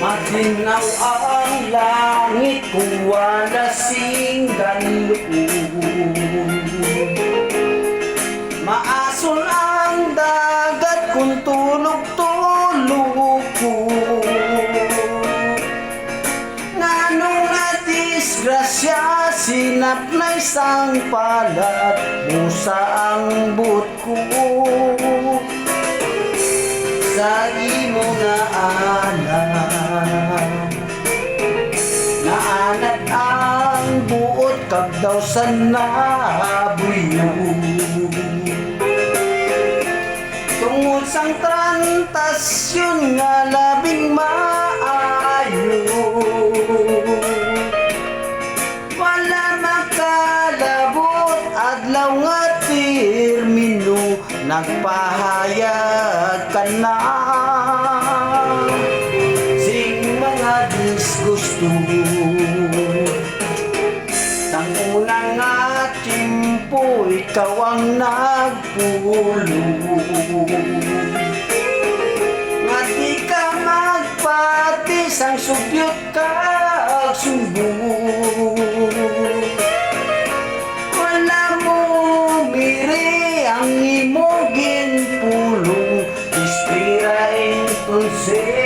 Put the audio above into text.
Matinaw ang langit kung wala singgan loob. Maasul ang dagat kung tulog-tulog ko. Nanong nadisgrasya, sinap na isang palat, busa ang buot ko. Sa imo na anak, naanad ang buot kag daw sa nabuyo. Tungod sang trantasyon nga labing maayo, wala makalabot adlaw nga termino, nagpahayag ka na sing mga disgusto. Tang unang nga timpo, ikaw ang nagpulong. Nga di ka magpatis, ang subyot ka sumbong. Wala mo miri ang imo ginpulong, ispira entonces